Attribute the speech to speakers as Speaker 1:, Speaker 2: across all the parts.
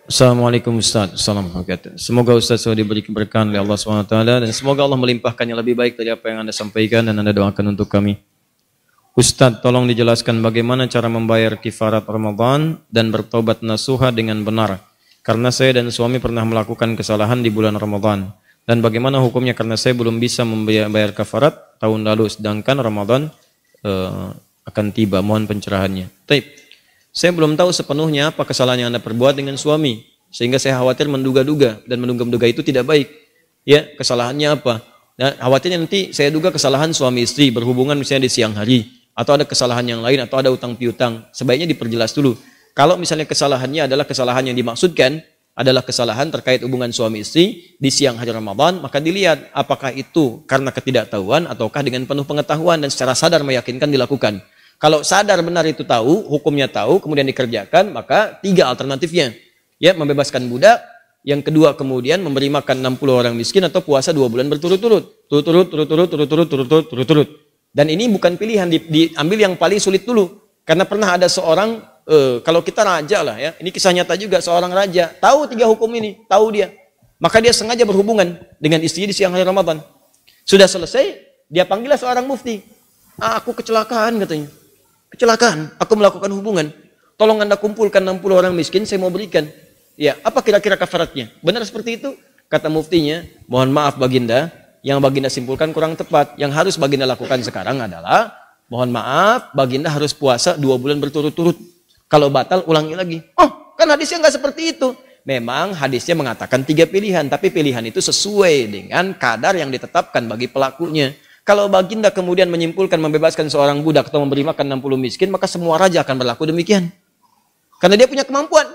Speaker 1: Assalamualaikum Ustaz. Assalamualaikum. Semoga Ustaz selalu diberi keberkahan oleh Allah SWT dan semoga Allah melimpahkan yang lebih baik dari apa yang Anda sampaikan dan Anda doakan untuk kami. Ustaz, tolong dijelaskan bagaimana cara membayar kifarat Ramadan dan bertobat nasuha dengan benar. Karena saya dan suami pernah melakukan kesalahan di bulan Ramadan. Dan bagaimana hukumnya karena saya belum bisa membayar kafarat tahun lalu sedangkan Ramadan akan tiba. Mohon pencerahannya. Taib. Saya belum tahu sepenuhnya apa kesalahan yang Anda perbuat dengan suami. Sehingga saya khawatir menduga-duga. Dan menduga-duga itu tidak baik. Ya, kesalahannya apa? Nah, khawatirnya nanti saya duga kesalahan suami istri berhubungan misalnya di siang hari. Atau ada kesalahan yang lain, atau ada utang piutang. Sebaiknya diperjelas dulu. Kalau misalnya kesalahannya adalah kesalahan yang dimaksudkan, adalah kesalahan terkait hubungan suami istri di siang hari Ramadan, maka dilihat apakah itu karena ketidaktahuan ataukah dengan penuh pengetahuan dan secara sadar meyakinkan dilakukan. Kalau sadar benar itu tahu, hukumnya tahu, kemudian dikerjakan, maka 3 alternatifnya. Ya, membebaskan budak, yang kedua kemudian memberi makan 60 orang miskin atau puasa 2 bulan berturut-turut. Turut-turut. Dan ini bukan pilihan, diambil yang paling sulit dulu. Karena pernah ada seorang, kalau kita raja lah ya, ini kisah nyata juga, seorang raja, tahu 3 hukum ini, tahu dia. Maka dia sengaja berhubungan dengan istrinya di siang hari Ramadan. Sudah selesai, dia panggillah seorang mufti. Aku kecelakaan katanya. Kecelakaan, aku melakukan hubungan. Tolong Anda kumpulkan 60 orang miskin, saya mau berikan. Ya, apa kira-kira kafaratnya? Benar seperti itu? Kata muftinya, mohon maaf Baginda, yang Baginda simpulkan kurang tepat. Yang harus Baginda lakukan sekarang adalah, mohon maaf, Baginda harus puasa 2 bulan berturut-turut. Kalau batal, ulangi lagi. Oh, kan hadisnya nggak seperti itu. Memang hadisnya mengatakan 3 pilihan, tapi pilihan itu sesuai dengan kadar yang ditetapkan bagi pelakunya. Kalau Baginda kemudian menyimpulkan membebaskan seorang budak atau memberi makan 60 miskin, maka semua raja akan berlaku demikian. Karena dia punya kemampuan.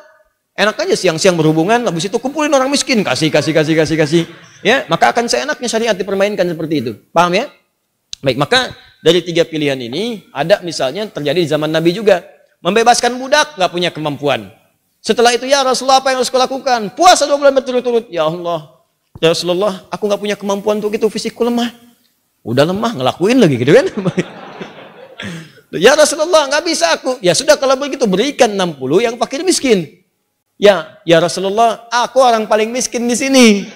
Speaker 1: Enak aja siang-siang berhubungan, habis itu kumpulin orang miskin, kasih. Ya, maka akan seenaknya syariat dipermainkan seperti itu. Paham ya? Baik, maka dari 3 pilihan ini, ada misalnya terjadi di zaman Nabi juga. Membebaskan budak, nggak punya kemampuan. Setelah itu, ya Rasulullah, apa yang harus kulakukan? Puasa 2 bulan berturut-turut. Ya Allah, ya Rasulullah, aku nggak punya kemampuan untuk itu, fisikku lemah. Udah lemah, ngelakuin lagi gitu kan. Ya Rasulullah, nggak bisa aku. Ya sudah, kalau begitu berikan 60 yang fakir miskin. Ya Rasulullah, aku orang paling miskin di sini.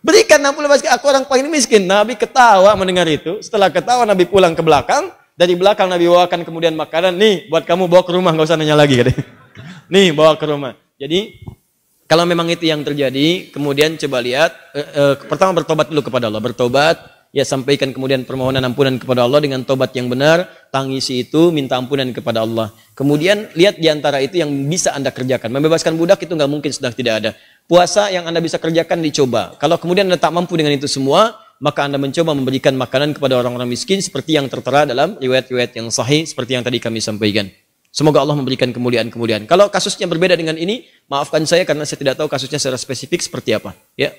Speaker 1: Berikan 60 miskin, aku orang paling miskin. Nabi ketawa mendengar itu. Setelah ketawa, Nabi pulang ke belakang. Dari belakang Nabi bawakan kemudian makanan. Nih, buat kamu bawa ke rumah, nggak usah nanya lagi. Nih, bawa ke rumah. Jadi, kalau memang itu yang terjadi, kemudian coba lihat. Pertama bertobat dulu kepada Allah. Bertobat. Ya, sampaikan kemudian permohonan ampunan kepada Allah dengan tobat yang benar, tangisi itu, minta ampunan kepada Allah. Kemudian lihat diantara itu yang bisa Anda kerjakan. Membebaskan budak itu nggak mungkin sudah tidak ada. Puasa yang Anda bisa kerjakan dicoba. Kalau kemudian Anda tak mampu dengan itu semua, maka Anda mencoba memberikan makanan kepada orang-orang miskin seperti yang tertera dalam riwayat-riwayat yang sahih seperti yang tadi kami sampaikan. Semoga Allah memberikan kemuliaan-kemuliaan. Kalau kasusnya berbeda dengan ini, maafkan saya karena saya tidak tahu kasusnya secara spesifik seperti apa. Ya.